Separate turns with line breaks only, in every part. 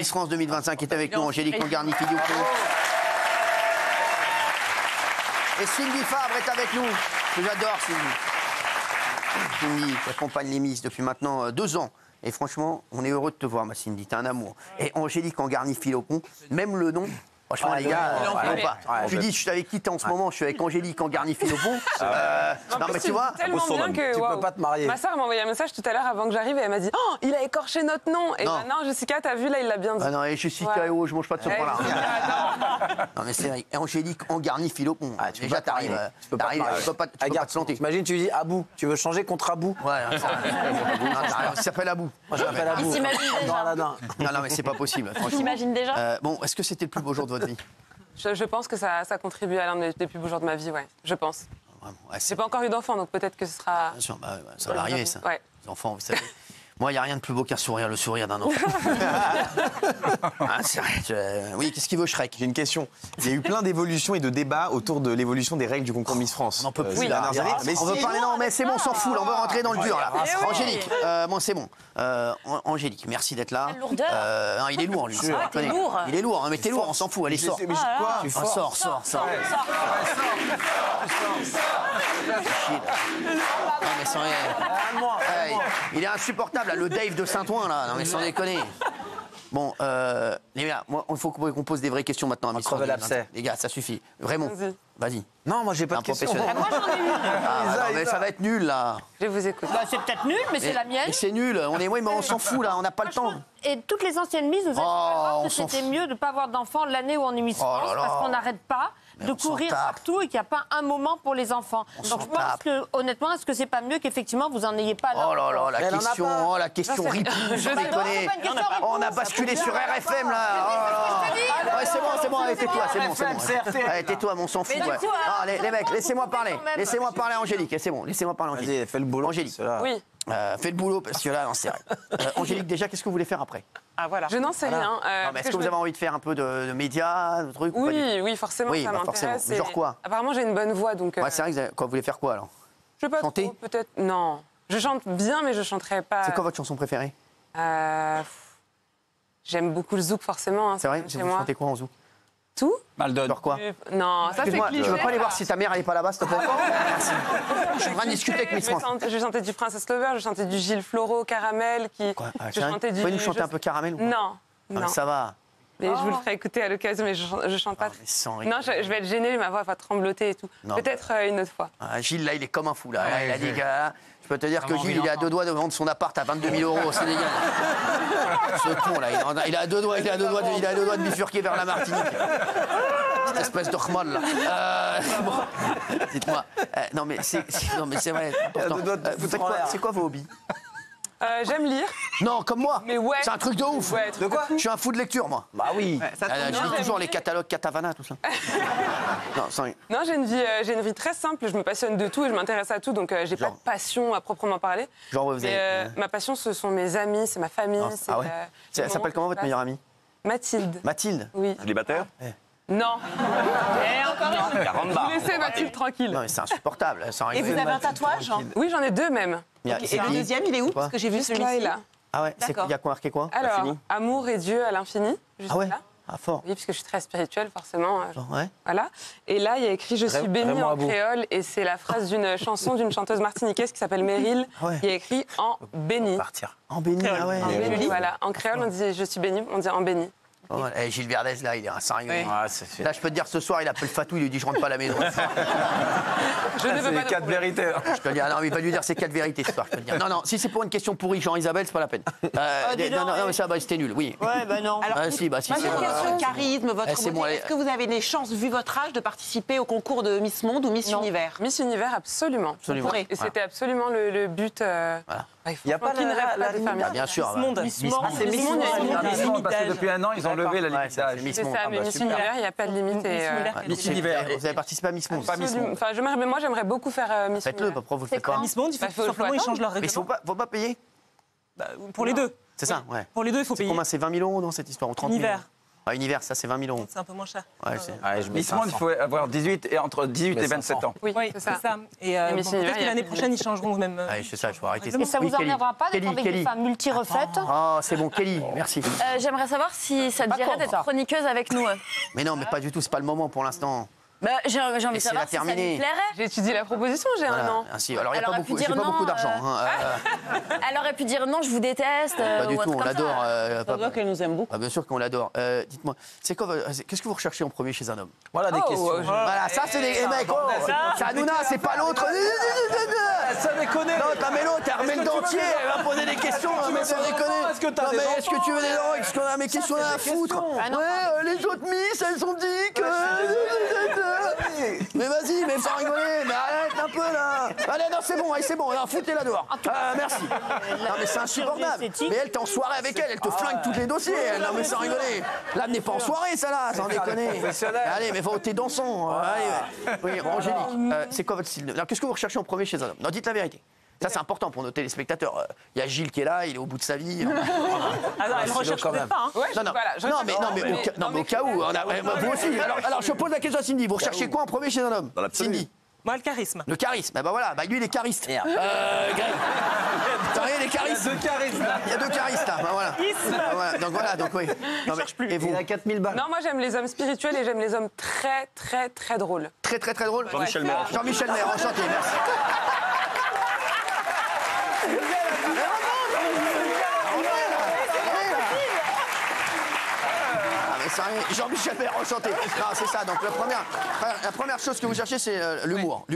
Miss France 2025 est avec nous, Angélique Angarny-Philippon. Et Cindy Fabre est avec nous. Que j'adore, Cindy. Cindy, qui accompagne les Miss depuis maintenant 2 ans. Et franchement, on est heureux de te voir, ma Cindy. T'es un amour. Et Angélique Angarny-Philippon, même le nom. Franchement, les gars, je dis, je suis avec qui t'es en ce moment? Je suis avec Angélique Angarny-Philippon. Non, mais tu vois,
tellement bien que
tu peux pas te marier.
ma sœur m'a envoyé un message tout à l'heure avant que j'arrive et elle m'a dit oh, il a écorché notre nom. Et maintenant, Jessica, t'as vu, là, il l'a bien dit.
Ah non, et Jessica, oh, je mange pas de ce point-là. Non, mais c'est vrai. Angélique Angarny-Philippon. Déjà, t'arrives. Tu peux pas te planter.
T'imagines, tu dis Abou. Tu veux changer contre Abou?
Ouais, il s'appelle Abou.
Moi, je m'appelle Abou.
Il s'imagine déjà.
Non, mais c'est pas possible.
Il s'imagine déjà.
Bon, est-ce que c'était le plus beau jour de votre vie?
Je pense que ça contribue à l'un des plus beaux jours de ma vie, ouais. Je pense.
Vraiment,
J'ai pas encore eu d'enfant, donc peut-être que ce sera.
Bien sûr, ça va arriver, ça.
Ouais.
Les enfants, vous savez. Moi, il n'y a rien de plus beau qu'un sourire, le sourire d'un enfant. C'est vrai. Oui, qu'est-ce qu'il veut, Shrek?
J'ai une question. Il y a eu plein d'évolutions et de débats autour de l'évolution des règles du concours Miss France.
On n'en peut plus.
Ces dernières années. Mais
on veut parler, non, mais c'est bon, on s'en fout, là, on veut rentrer dans le dur, là. Angélique, bon, c'est bon. Angélique, merci d'être là.
La lourdeur.
Non, il est lourd, lui.
Ah, t'es lourd.
Il est lourd, hein, mais t'es lourd, on s'en fout. Allez, sors.
Mais quoi?
Sors. Non, mais sans rien. Il est insupportable, là, le Dave de Saint-Ouen, là. Non, mais sans déconner. Bon, les gars, moi, il faut qu'on pose des vraies questions maintenant à Miss France. Les gars, ça suffit. Vraiment, vas-y.
Non, moi, j'ai pas de questions.
Professionnel.
Moi, j'en ai une.
Non, mais ça va être nul, là.
Je vous écoute.
Bah, c'est peut-être nul, mais c'est la mienne.
Mais c'est nul. Oui, mais on s'en fout, là. On n'a pas le temps.
Et toutes les anciennes Miss nous
on
ont dit que
s'en
c'était
fout.
mieux de ne pas avoir d'enfants l'année où on est Miss France,
là là.
parce qu'on n'arrête pas
Mais
de
on s'en
courir
tape.
partout et qu'il n'y a pas un moment pour les enfants.
On
Donc
s'en
je pense
tape.
que, honnêtement, est-ce que c'est pas mieux qu'effectivement vous n'en ayez pas là?
Oh là là, la question ripou, sans déconner.
c'est pas une question ripou,
On a basculé sur RFM, là. Oh là là. Ouais, c'est bon, allez, tais-toi, c'est bon. Allez, tais-toi, mais on s'en fout. Ouais. Ah, les mecs, laissez-moi parler. Laissez-moi parler, Angélique. C'est bon, laissez-moi parler, Angélique.
Vas-y, fais le boulot.
Angélique.
Oui.
Fais le boulot, parce que là, non, c'est vrai. Angélique, déjà, qu'est-ce que vous voulez faire après?
Ah, voilà.
Je n'en sais rien.
Non, mais est-ce que vous avez envie de faire un peu de médias, de trucs? ou pas du tout?
Oui, forcément,
Oui,
ça
bah,
m'intéresse.
forcément. Mais genre quoi?
Apparemment, j'ai une bonne voix, donc.
Ouais, c'est vrai que vous voulez faire quoi, alors?
Je sais pas
Chanter
trop, peut-être. Non. Je chante bien, mais je chanterai pas.
C'est quoi votre chanson préférée?
J'aime beaucoup le zouk, forcément. Hein,
C'est vrai?
chez
Vous
moi.
chantez quoi en zou?
Tout
Maldon.
Genre quoi?
Non, ça c'est
Excuse-moi,
cliché.
tu veux pas aller voir si ta mère elle est pas là-bas, s'il te plaît? Merci. Je suis en train de discuter avec Miss France.
Je chantais du Princess Lover, je chantais du Gilles Floro, Caramel,
Quoi?
je chantais
Vous
du.
pouvez nous chanter un peu Caramel ou pas?
Non,
Ah,
non.
ça va.
Mais je vous le ferai écouter à l'occasion, mais je chante pas.
mais sans
Non, je vais être gênée, ma voix va trembloter et tout.
Non,
Peut-être une autre fois.
Ah, Gilles, là, il est comme un fou, là. Il a dit, gars, je peux te dire que Gilles, il est à 2 doigts de vendre son appart à 22 000 € au Sénégal. Ce con, là, il a 2 doigts de bifurquer vers la Martinique. Cette espèce de khmal, là. Bon, dites-moi. Non, mais c'est vrai. Pourtant, vous faites quoi? C'est quoi vos hobbies?
J'aime lire.
Non, comme moi.
Mais ouais.
C'est un truc de ouf.
Ouais,
De quoi? Je suis un fou de lecture, moi.
Bah oui.
Je lis toujours les catalogues Catavana, tout ça. Non, sans rien.
Non, j'ai une vie très simple. Je me passionne de tout et je m'intéresse à tout, donc j'ai pas de passion à proprement parler.
Genre, vous avez...
Ma passion, ce sont mes amis, c'est ma famille.
Ah ouais? Ça s'appelle comment votre meilleure amie?
Mathilde.
Mathilde?
Oui.
Célibataire?
Non. Et encore non.
Bah.
Laissez Mathilde tranquille.
Non, mais c'est insupportable.
Et vous avez un tatouage?
Oui, j'en ai 2 même.
Et le deuxième, il est où? Parce que j'ai vu
Juste là et
celui-ci.
là.
Ah ouais?
D'accord.
Il y a quoi marqué quoi?
Alors, amour et Dieu à l'infini. Juste
Ah ouais?
là.
Ah, fort.
Oui, parce que je suis très spirituelle, forcément.
Ouais.
Voilà. Et là, il y a écrit « Je suis bénie
Vraiment
en
à bout.
créole » et c'est la phrase d'une chanson d'une chanteuse martiniquaise qui s'appelle Meryl.
Ah ouais.
Il y a écrit « En béni ».
Partir.
En béni, ah ouais.
En béni, voilà. En créole, on dit « Je suis béni », on dit « En béni
Oh, Gilles Verdez, là, il est sans rigoler.
Oui.
Ah, c'est fait.
Là, je peux te dire, ce soir, il appelle Fatou, il lui dit, je rentre pas à la maison. »
Je ne veux
C'est
pas
les
de
4
problème.
vérités.
Je te le dis, ah non, il va lui dire, c'est 4 vérités ce soir, je peux te dire. Non, si c'est pour une question pourrie, Jean-Isabelle, c'est pas la peine. Non, mais ça, c'était nul, oui.
Ouais, bah non.
Alors,
Si,
moi,
c'est
j'ai une
bon.
question. Charisme, votre
c'est
beauté.
bon,
Est-ce que vous avez les chances, vu votre âge, de participer au concours de Miss Monde ou Miss Univers?
Miss Univers, absolument.
Absolument.
pourrez.
Et c'était absolument le but.
Il y a pas
qui ne rêve pas de faire Miss.
Ah, bien sûr.
Monde.
Miss Monde.
C'est Miss Monde. Parce que depuis un an, ils ont levé la limite d'âge.
Miss
C'est
Monde.
ça,
Ah,
mais
bah,
Miss
super.
Univers, il n'y a pas de limite.
Miss Univers.
Vous avez participé à Miss Monde?
Pas Miss Monde.
Enfin, moi, j'aimerais beaucoup faire Miss
Faites-le,
Univers.
pourquoi vous le faites pas?
Miss Monde, il faut
Bah,
tout simplement
faut
ils changent leur
Mais
règlement.
faut pas payer?
Pour les deux.
C'est ça, ouais.
Pour les deux, il faut
C'est
payer.
combien? C'est 20 000 € dans cette histoire, ou 30 000
Univers.
Ah, univers, ça c'est 20 000 €.
C'est un peu moins cher.
Ouais, c'est...
Miss Monde, il faut avoir 18 et entre 18 et 27 ans.
Oui,
Oui,
c'est
c'est
ça.
ça. Et
Mais
bon,
Miss Univers,
peut-être
il
que
y a
l'année
plus de-
prochaine, ils changeront même.
Allez, c'est ça, je vais arrêter.
Et ça vous
Oui, Kelly.
emmerdera pas d'être
Kelly,
avec
Kelly.
des femmes multi-refaites?
Oh, c'est bon, Kelly, merci.
J'aimerais savoir si ça te
Pas
dirait
con,
d'être
ça.
chroniqueuse avec nous.
Mais non, mais pas du tout, c'est pas le moment pour l'instant.
Bah, j'ai envie de
Laissez-la
savoir si ça
terminer.
lui plairait.
J'ai étudié la proposition, j'ai un an.
Ainsi, alors, il n'y
Elle
a pas
aurait
beaucoup,
pu
j'ai
dire
pas
non,
beaucoup d'argent. hein,
Elle aurait pu dire non, je vous déteste.
pas du
ou un
tout,
truc
on
comme ça.
l'adore.
Ça doit qu'elle nous aime beaucoup.
Ah, bien sûr qu'on l'adore. Dites-moi, qu'est-ce que vous recherchez en premier chez un homme?
Voilà des questions.
Voilà, ça c'est des mecs. Oh, c'est Hanouna, c'est pas l'autre.
Ça déconne.
L'autre, là, mais l'autre, elle remet le dentier, elle va poser des questions, mais sans déconner.
Est-ce que t'as
Non,
des
mais
enfants
est-ce que tu veux des enfants? Est-ce qu'on a mes questions là à foutre? Ouais, les autres Miss, elles ont dit que. Mais vas-y, mais pas rigoler, mais arrête un peu là. Allez, non, c'est bon, allez, c'est bon, alors, foutez-la dehors. Merci. Non, mais c'est insupportable. Mais elle, t'es en soirée avec elle, elle te flingue tous les dossiers. Non, mais sans rigoler. Là, n'est pas en soirée, ça là, sans déconner. Allez, mais t'es dansant. Allez, oui, Angélique, c'est quoi votre style? Alors, qu'est-ce que vous recherchez en premier chez un homme? Non, dites la vérité. Ça, c'est important pour nos téléspectateurs. Il y a Gilles qui est là, il est au bout de sa vie.
Alors, elle recherche peut-être pas. Hein.
Ouais,
Non, non,
voilà, je
non,
sais
mais,
pas.
non, mais au cas où. Vous aussi. Alors, je pose la question à Cindy. Vous recherchez quoi en premier chez un homme? Cindy.
Moi, le charisme.
Le charisme. Bah voilà, lui, il est chariste. Greg. T'as rien, il est chariste. Il y a deux charistes là. Bah, voilà. Voilà, donc voilà, donc oui. Non, mais, et vous?
Il a 4000 balles.
Non, moi j'aime les hommes spirituels et j'aime les hommes très, très, très drôles.
Très très très drôle.
Jean-Michel Maire.
Jean-Michel Maire, enchanté, merci. Jean-Michel Maire, enchanté. Non, c'est ça. Donc la première chose que vous cherchez, c'est l'humour.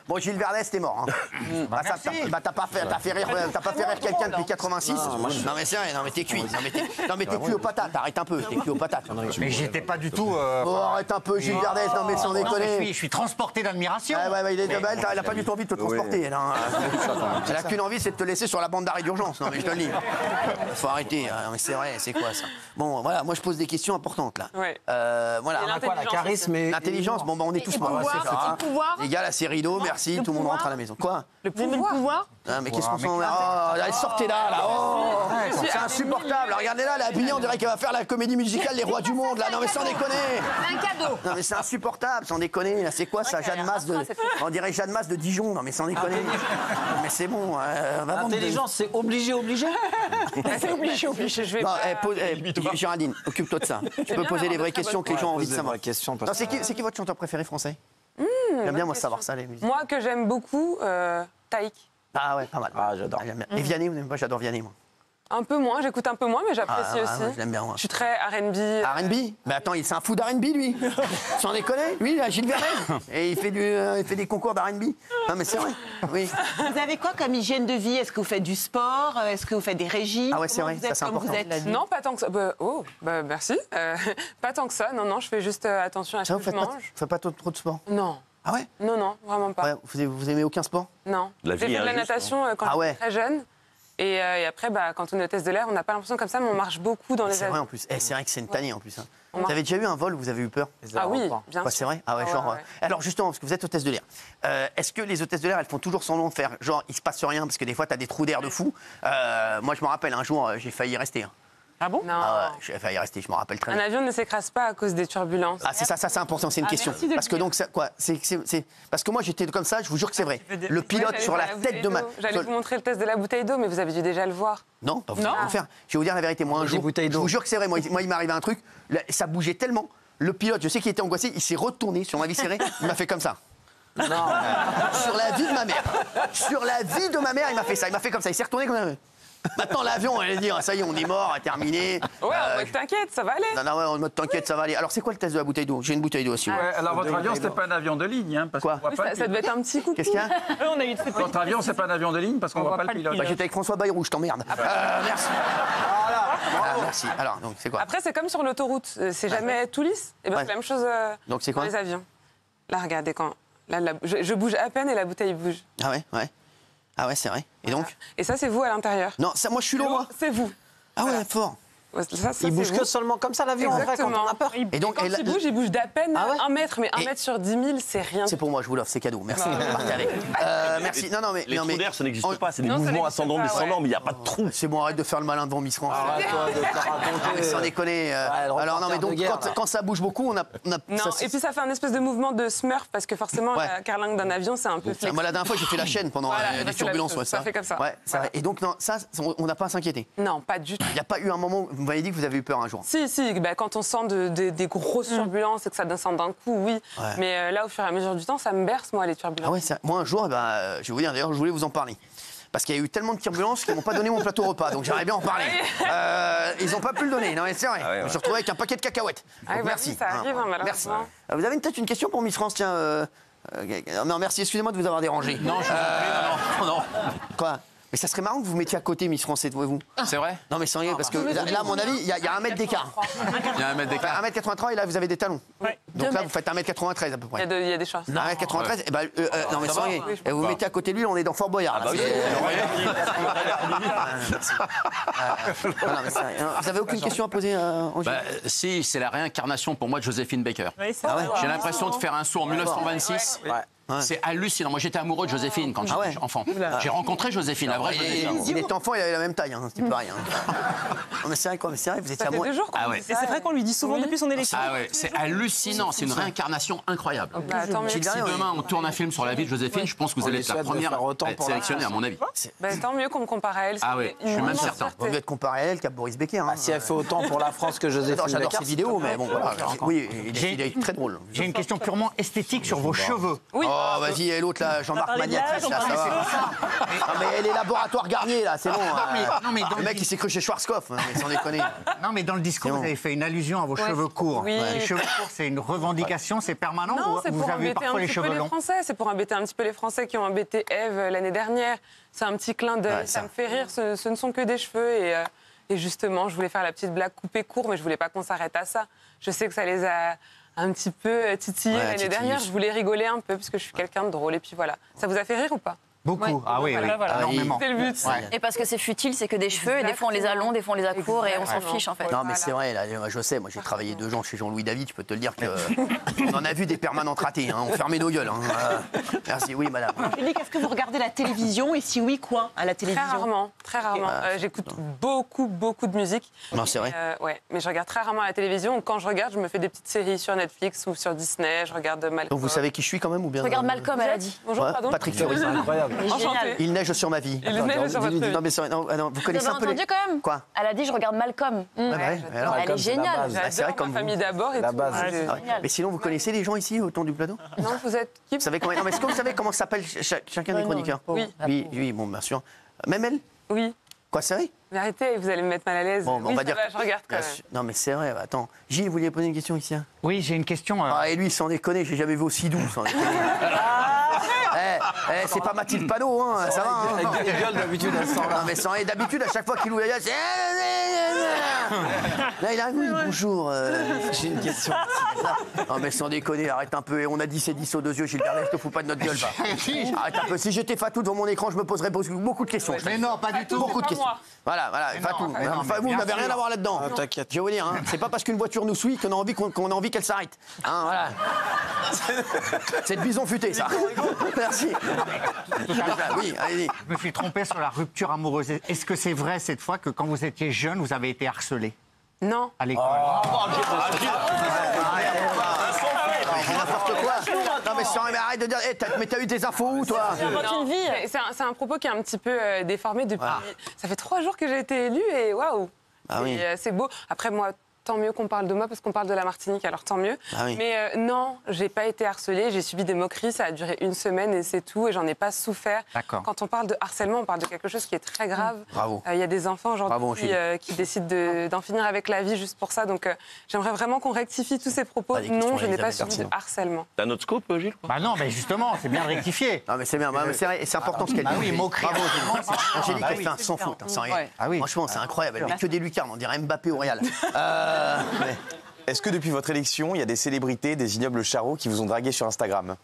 Bon, Gilles Verdez, t'es mort. Hein. T'as pas fait rire quelqu'un depuis 86. Non mais c'est vrai, non mais t'es cuit. Non mais t'es cuit aux patates. Arrête un peu. T'es cuit aux patates.
Mais j'étais pas du tout.
Oh, arrête un peu, Gilles Verdez. Non mais sans déconner.
Je suis transporté d'admiration.
Ouais, elle a pas du tout envie de te transporter. Elle a qu'une envie, c'est de te laisser sur la bande d'arrêt d'urgence. Non mais je te le dis. Faut arrêter. Non mais c'est vrai, c'est quoi ça? Bon, voilà, moi je pose des questions importantes là.
Ouais.
Voilà.
Et l'intelligence,
charisme et
L'intelligence, bon, bah, on est tous morts. C'est ça. Les gars, là, c'est rideau, merci, tout le monde rentre à la maison. Quoi?
Vous aimez le pouvoir?
Ah, mais qu'est-ce qu'on s'en... Oh, allez, sortez-là, là. Oh, c'est insupportable. Regardez-là, elle est habillée, on dirait qu'elle va faire la comédie musicale Les Rois du Monde, là. Non, mais sans déconner.
Un cadeau.
Non, mais c'est insupportable, sans déconner. Là, c'est quoi ça, Jeanne Masse de... On dirait Jeanne Masse de Dijon. Non, mais sans déconner. Non, mais c'est bon.
Intelligence, c'est obligé.
C'est obligé, je vais
Non,
pas...
Géraldine, occupe-toi de ça. Tu peux poser les vraies questions que les gens ont envie de savoir.
Question.
Non, c'est qui votre chanteur préféré français? J'aime bien, moi, savoir ça, les musiques.
Moi que j'aime beaucoup, Taïk.
Ah ouais, pas mal.
Ah, j'adore.
Et Vianney, vous n'aimez pas? J'adore Vianney, moi.
Un peu moins, j'écoute un peu moins, mais j'apprécie aussi.
Ouais, je l'aime bien, moi.
Je suis très R&B.
R&B? Mais attends, c'est un fou d'R&B, lui. Sans déconner. Lui, là, Gilles Verdez. Et il fait des concours d'R&B. Non, mais c'est vrai. Oui.
Vous avez quoi comme hygiène de vie? Est-ce que vous faites du sport? Est-ce que vous faites des régimes?
Ah ouais, c'est vrai,
Comment vous êtes
ça, c'est
comme vous
important.
êtes?
Non, pas tant que ça. Merci. Pas tant que ça. Non, je fais juste attention à ce
Ça,
que
vous
je
faites pas,
mange.
faites pas trop de sport?
Non.
Ah ouais?
Non, vraiment pas.
Ouais, vous aimez aucun sport?
Non.
La
J'ai
vie
fait de la
injuste,
natation quand
Ah ouais.
j'étais très jeune. Et après, quand on est hôtesse de l'air, on n'a pas l'impression comme ça, mais on marche beaucoup dans les
C'est vrai
avions.
en plus. C'est vrai que c'est une tannée en plus. Hein.
On
Vous
marche.
avez déjà eu un vol où vous avez eu peur?
Ah oui, bien
Ouais,
sûr.
c'est vrai? Ah ouais,
Ah
genre.
ouais.
Alors justement, parce que vous êtes hôtesse de l'air, est-ce que les hôtesses de l'air, elles font toujours semblant de faire genre il se passe rien parce que des fois t'as des trous d'air de fou? Moi, je me rappelle un jour, j'ai failli y rester. Hein.
Ah bon? Non.
Ah ouais, j'ai failli y rester. Je me rappelle très
Un
bien.
avion ne s'écrase pas à cause des turbulences.
Ah c'est ça c'est important, c'est une question.
merci de le
Parce que
dire.
donc quoi, c'est parce que moi j'étais comme ça, je vous jure que c'est vrai. Le pilote
J'allais
sur la
faire
tête de ma.
bouteille d'eau. J'allais vous montrer le test de la bouteille d'eau, mais vous avez dû déjà le voir.
Non, pas vous allez le faire. Je vais vous dire la vérité. Moi un jour,
bouteilles
je
d'eau.
vous jure que c'est vrai. Moi il m'est arrivé un truc. Ça bougeait tellement. Le pilote, je sais qu'il était angoissé. Il s'est retourné sur ma vie serrée. Il m'a fait comme ça. Non. Sur la vie de ma mère. Sur la vie de ma mère, il m'a fait ça. Il m'a fait comme ça. Il s'est retourné comme ça. Maintenant, l'avion, elle dit, ça y est, on est mort, terminé.
Ouais, en mode t'inquiète, ça va aller.
Non, ouais, en mode t'inquiète, ça va aller. Alors, c'est quoi le test de la bouteille d'eau? J'ai une bouteille d'eau aussi. Ouais.
Ouais, alors votre avion, c'était pas un avion de ligne, hein, parce
Quoi?
qu'on voit pas le
Ça devait être un petit coucou.
Qu'est-ce qu'il y a?
On a eu de
Votre avion, c'est pas un avion de ligne parce qu'on voit pas le pilote.
Bah, j'étais avec François Bayrou, je t'emmerde. Merci. Merci. Alors, donc, c'est quoi?
Après, c'est comme sur l'autoroute, c'est jamais tout lisse. Et ben,
Ouais.
c'est la même chose
Donc, c'est
dans
quoi?
les avions. Là, regardez, quand. Là, je bouge à peine et la bouteille bouge.
Ah ouais, ouais. Ah ouais, c'est vrai. Et donc?
Et ça, c'est vous à l'intérieur.
Non, ça, moi, je suis loin, moi.
C'est vous.
Ah ouais, fort.
Ça,
Il bouge
c'est
que
vous.
seulement comme ça l'avion en vrai quand on a peur.
Et donc,
Quand il bouge d'à peine
Ah ouais
1 mètre, mais 1
Et-
mètre sur 10 000, c'est rien.
c'est pour moi, je vous l'offre, c'est cadeau. Merci. Partez avec. Merci. Non, mais.
Les
non,
trous
mais
d'air, ça n'existe
on-
pas. C'est des
Non, ça
mouvements
n'existe
ascendants,
pas,
descendants,
ouais.
mais il n'y a pas de trou.
C'est bon, arrête de faire le malin devant Miss France.
Arrête-toi de te la raconter.
Sans déconner.
le
Alors non, mais
reporter
donc
de guerre, là.
quand ça bouge beaucoup, on a.
Non, et puis ça fait un espèce de mouvement de smurf parce que forcément
Ouais.
la carlingue d'un avion c'est un peu flexible.
Moi, la dernière fois, j'ai fait la chaîne pendant
Voilà,
les
bah, c'est la
turbulences.
même chose, ça fait comme ça.
Ouais, c'est vrai. Et donc, non, ça, on n'a pas à s'inquiéter.
Non, pas du tout.
Il n'y a pas eu un moment, vous m'avez dit que vous avez eu peur un jour.
Si, bah, quand on sent des grosses turbulences et que ça descend d'un coup, oui.
Ouais.
Mais là, au fur et à mesure du temps, ça me berce, moi, les turbulences.
Ah ouais, moi un jour, je vais vous dire, d'ailleurs, je voulais vous en parler. Parce qu'il y a eu tellement de turbulences qu'ils m'ont pas donné mon plateau repas, donc j'aimerais bien en parler. Ils n'ont pas pu le donner, non mais c'est vrai.
Ah ouais, ouais.
Je me suis retrouvé avec un paquet de cacahuètes.
Ah
Donc,
bah
merci.
oui, ça arrive, hein,
Merci.
malheureusement.
Vous avez peut-être une question pour Miss France, tiens. Non, merci, excusez-moi de vous avoir dérangé.
Non, je vous en prie, non.
Quoi? Mais ça serait marrant que vous mettiez à côté Miss France et vous.
C'est vrai?
Non mais sans rien, parce que là, à mon avis, il y a 1 mètre d'écart.
Il y a 1 mètre d'écart.
1m83 et là, vous avez des talons.
Ouais.
Donc là, vous faites 1m93 à peu près.
Il y a des chances.
1m93, et ben, non mais sans rien. Et vous mettez à côté de lui, on est dans Fort Boyard. là. Non, mais ça, vous avez aucune question à poser Angélique?
Si, c'est la réincarnation pour moi de Joséphine Baker.
Oui, c'est vrai.
J'ai l'impression de faire un saut en 1926. C'est hallucinant. Moi, j'étais amoureux de Joséphine quand j'étais enfant. J'ai rencontré Joséphine, la vraie Joséphine.
Il était enfant, il avait la même taille, hein, c'était pas rien. Non mais c'est vrai quoi, mais c'est vrai, vous étiez
Ça fait
amoureux.
2 jours qu'on
Ah ouais.
dit
Et
ça.
c'est vrai qu'on lui dit souvent depuis son élection.
Ah ouais, c'est hallucinant. C'est une réincarnation incroyable.
Bah, tant mieux.
Si demain on tourne un film sur la vie de Joséphine, je pense que vous
On
allez
lui
être la
souhaite de
première
faire autant
à être
pour la
sélectionnée, à mon avis.
Bah, tant mieux qu'on me compare à elle.
Ah ouais, je suis même certain.
Vous devez être comparé à elle qu'à Boris Becker. Hein.
Si elle fait autant pour la France que Joséphine
J'adore
Baker,
ses vidéos, mais bon, voilà. Oui, il est très drôle.
J'ai une question purement esthétique sur vos cheveux.
Oui.
Oh, vas-y, et l'autre là, Jean-Marc
parlé de
Magnatis,
l'âge,
là,
on
ça
parle
va. Non, mais les laboratoires Garnier, là, c'est bon.
non, mais dans
le mec, il s'est cru chez Schwarzkopf, hein, mais sans déconner.
Non, mais dans le discours,
C'est bon.
vous avez fait une allusion à vos cheveux courts.
Oui.
Les cheveux courts, c'est une revendication, c'est permanent
Non,
ou
c'est
vous
pour
avez
embêter un
parfois les
petit peu
cheveux
les
longs?
Français. C'est pour embêter un petit peu les Français qui ont embêté Ève l'année dernière. C'est un petit clin d'œil.
Ouais,
ça
ça.
me fait rire. Ce ne sont que des cheveux. Et justement, je voulais faire la petite blague coupée court, mais je voulais pas qu'on s'arrête à ça. Je sais que ça les a un petit peu titillés
Ouais,
l'année
titillés.
dernière. Je voulais rigoler un peu parce que je suis quelqu'un de drôle. Et puis voilà. Ça vous a fait rire ou pas?
Beaucoup.
Ouais.
Ah oui,
Voilà,
oui,
voilà.
énormément.
C'est le but.
Ouais.
Et parce que c'est futile, c'est que des cheveux, et des fois on les a longs, des fois on les a courts, et on s'en
Exactement.
fiche en fait.
Non, mais c'est vrai, là, je sais, moi j'ai travaillé 2 ans chez Jean-Louis David, je peux te le dire qu'on en a vu des permanentes ratés, hein, on fermait nos gueules. Hein. Merci, oui, madame.
Angélique, est-ce que vous regardez la télévision et si oui, quoi à la télévision?
Très rarement, très rarement. J'écoute beaucoup de musique.
Non, c'est vrai.
Ouais, mais je regarde très rarement la télévision. Quand je regarde, je me fais des petites séries sur Netflix ou sur Disney. Je regarde Malcolm.
Donc vous savez qui je suis quand même ou bien?
Je regarde Malcolm, elle a dit.
Bonjour,
Ouais,
pardon.
Patrick Fiori.
incroyable.
Il est génial.
Enchanté.
Il neige sur ma vie.
Il neige sur votre
Non, mais c'est vrai, non, vous
Vous
connaissez
avez
un peu
entendu
les...
quand même?
Quoi?
Elle a dit je regarde Malcolm.
Ah bah ouais,
j'adore.
alors,
Elle est
Comme c'est la
géniale.
base.
c'est vrai
J'adore
comme
ma famille d'abord et
La
tout.
base.
Je-
Ah ouais. Mais sinon, vous connaissez les gens ici autour du plateau?
Non, vous êtes qui?
Vous savez comment... Non, mais est-ce que vous savez comment s'appelle chacun des chroniqueurs?
Oui.
Oui, bon, bien sûr. Même elle?
Oui.
Quoi, c'est vrai?
Mais arrêtez, vous allez me mettre mal à l'aise.
Bon,
oui,
on va
ça
dire.
va, je regarde quand
Bien
même.
sûr. Non, mais c'est vrai, attends. Gilles, vous vouliez poser une question ici? Hein?
Oui, j'ai une question.
Ah, et lui, sans déconner, j'ai jamais vu aussi doux, sans déconner. C'est pas Mathilde Panot, hein, ça va. Hein.
Avec des gueules d'habitude, elle sort
Non,
là.
mais sans... et d'habitude, à chaque fois qu'il ouvre la gueule, c'est. Là, il arrive, oui, bonjour. J'ai une question. Non, mais sans déconner, arrête un peu. Et on a dit c'est 10 aux 2 yeux, Gilbert, je te fous pas de notre gueule, va. Arrête un peu. Si j'étais Fatou devant mon écran, je me poserais beaucoup de questions.
Mais non, pas du tout.
Beaucoup de
pas
questions.
moi.
Voilà, Fatou.
mais non,
Enfin,
mais
vous
bien
n'avez
sûr.
rien à voir là-dedans.
Ah, t'inquiète.
Je vais vous dire, hein, c'est pas parce qu'une voiture nous suit qu'on a envie qu'elle s'arrête. Hein, voilà. C'est de bison futé, ça. Merci. Oui, allez-y.
Je me suis trompé sur la rupture amoureuse. Est-ce que c'est vrai cette fois que quand vous étiez jeune, vous avez été harcelé
Non.
à l'école?
C'est n'importe quoi. Non, mais arrête de dire, mais t'as eu des infos où, toi?
Non, c'est un propos qui est un petit peu déformé depuis. Ça fait 3 jours que j'ai été élue et waouh!
Ah oui.
C'est beau. Après, moi, tant mieux qu'on parle de moi parce qu'on parle de la Martinique, alors tant mieux.
Ah oui.
Mais non, j'ai pas été harcelée, j'ai subi des moqueries, ça a duré 1 semaine et c'est tout, et j'en ai pas souffert.
D'accord.
Quand on parle de harcèlement, on parle de quelque chose qui est très grave.
Bravo.
Il y a des enfants
Bravo,
aujourd'hui qui décident d'en finir avec la vie juste pour ça. Donc j'aimerais vraiment qu'on rectifie tous ces propos.
Pas des questions
Non, je n'ai pas
Elisabeth
subi de
Garcia.
harcèlement.
T'as notre scope, Gilles?
Bah non, mais justement, c'est bien de rectifier.
Non, mais c'est bien, mais c'est vrai, et c'est important ce qu'elle dit.
oui, moquerie.
Bravo, Angélique,
Bah
elle
oui,
fait un sans faute, hein, sans rien.
Ouais.
Ah oui.
Franchement, c'est incroyable. Elle met que des lucarnes, on dirait Mbappé au Real.
Est-ce que depuis votre élection, il y a des célébrités, des ignobles charros qui vous ont dragué sur Instagram?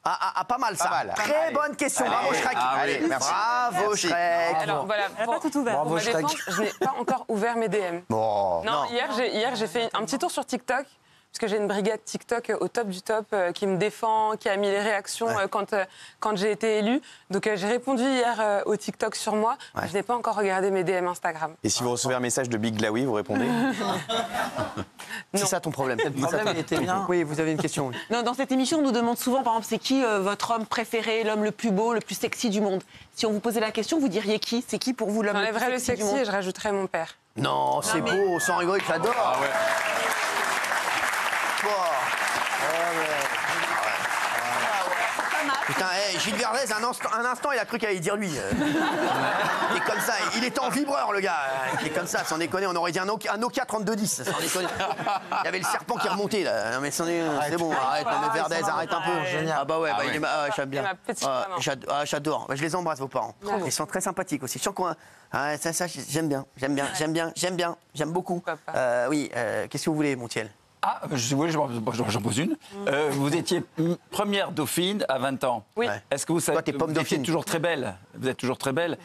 Pas mal ça.
Pas mal.
Très bonne question. Bravo Shrek.
Allez, merci.
Bravo
Merci.
Shrek.
Alors voilà,
Elle n'a pas tout ouvert.
pour
Bravo,
ma
Shrek.
défense, je n'ai pas encore ouvert mes DM.
Bon.
Non, hier j'ai fait un petit tour sur TikTok. Parce que j'ai une brigade TikTok au top du top qui me défend, qui a mis les réactions quand j'ai été élue. Donc j'ai répondu hier au TikTok sur moi. Je n'ai pas encore regardé mes DM Instagram.
Et si vous recevez un message de Big Glaoui, vous répondez?
C'est ça ton problème.
Le problème, il était bien.
Oui, vous avez une question. Oui.
Non, dans cette émission, on nous demande souvent, par exemple, c'est qui votre homme préféré, l'homme le plus beau, le plus sexy du monde? Si on vous posait la question, vous diriez qui? C'est qui pour vous l'homme le plus
J'enlèverais le
sexy du
sexy
monde?
et je rajouterais mon père.
Non, c'est beau, sans rigoler, j'adore. Putain, Gilles Verdez, un instant, il a cru qu'il allait dire lui. Il est comme ça, il est en vibreur, le gars. Il est comme ça, sans déconner, on aurait dit un Nokia 3210. Sans déconner. Il y avait le serpent qui remontait, là. Non, mais c'est bon, arrête, non, mais Verdez, arrête un peu.
Génial.
Ah bah ouais, il est j'aime bien.
Et ma petite maman.
J'adore. Je les embrasse, vos parents. Ils sont très sympathiques aussi. Je sens qu'on... ça, j'aime bien. J'aime beaucoup. Oui, qu'est-ce que vous voulez, Montiel?
Ah, j'en pose une. Vous étiez première dauphine à 20 ans.
Oui.
Est-ce que vous savez
Toi, t'es pomme
vous étiez
dauphine.
toujours très belle? Vous êtes toujours très belle.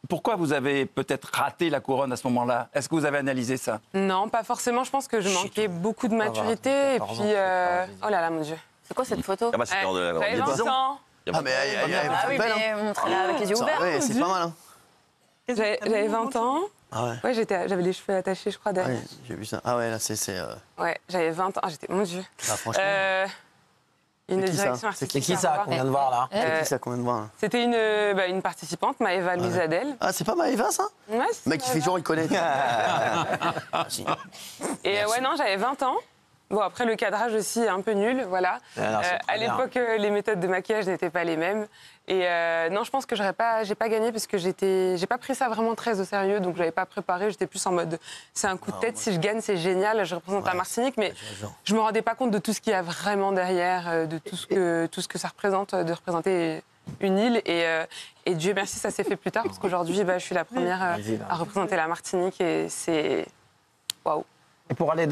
Pourquoi vous avez peut-être raté la couronne à ce moment-là? Est-ce que vous avez analysé ça?
Non, pas forcément. Je pense que je manquais beaucoup de maturité. Et puis, oh là là, mon Dieu.
C'est quoi cette photo?
Ah bah, c'est de la
J'avais 20 ans.
Ah, mais elle est
Ah oui,
belle, hein.
mais montrez-la avec les yeux ouverts.
Ouais, c'est pas mal, hein.
J'avais 20 ans.
Ah ouais.
Ouais, j'avais les cheveux attachés, je crois, derrière.
Ouais, j'ai vu ça. Ah ouais, là, c'est...
Ouais, j'avais 20 ans. Ah, mon Dieu.
Ah, franchement.
Une
C'est qui, ça
direction
C'est
artistique.
qui
à
ça
revoir.
qu'on vient de voir là?
C'est qui ça qu'on vient de voir, là?
C'était une participante, Maëva Louise Adèle.
Ah, c'est pas Maëva, ça?
Ouais, c'est
Le mec qui fait
Maëva.
genre, il connaît. Ah, si.
Et ouais, non, j'avais 20 ans. Bon, après, le cadrage aussi est un peu nul, voilà.
non, c'est très
À
bien.
l'époque, les méthodes de maquillage n'étaient pas les mêmes. Et non, je pense que j'ai pas gagné parce que j'ai pas pris ça vraiment très au sérieux, donc j'avais pas préparé. J'étais plus en mode, c'est un coup de tête. Si je gagne, c'est génial. Je représente la Martinique, mais je me rendais pas compte de tout ce qu'il y a vraiment derrière, de tout ce que ça représente de représenter une île. Et Dieu merci, ça s'est fait plus tard parce qu'aujourd'hui, je suis la première à représenter la Martinique et c'est waouh.
Et pour aller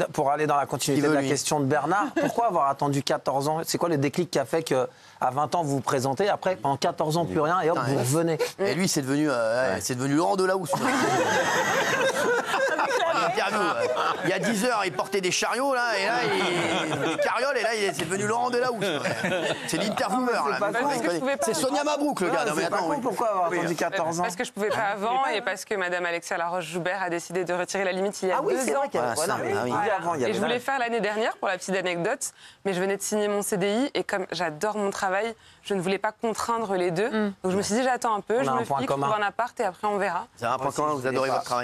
dans la continuité de la question de Bernard, pourquoi avoir attendu 14 ans? C'est quoi le déclic qui a fait qu'à 20 ans, vous vous présentez, après, pendant 14 ans, plus rien, et hop, vous revenez?
Et lui, c'est devenu Laurent Delahousse. Interview. Il y a 10 heures, il portait des chariots, là, et là, des carrioles, et là, c'est devenu Laurent Delahousse. C'est l'intervieweur, là. C'est Sonia Mabrouk, le gars. Non, mais
C'est pas
attends,
con,
oui.
pourquoi avoir attendu 14 ans?
Parce que je pouvais pas avant et parce que Madame Alexia Laroche-Joubert a décidé de retirer la limite il y a 2 ans.
qu'il y avait
Ah, ça,
il y
ah oui.
avait avant, il y
Et
avait
je voulais
là.
faire l'année dernière, pour la petite anecdote, mais je venais de signer mon CDI et comme j'adore mon travail, je ne voulais pas contraindre les deux. Donc je me suis dit, j'attends un peu, je
a un
me
point
fixe,
commun.
je trouve un appart et après on verra.
C'est un point commun, vous adorez votre travail.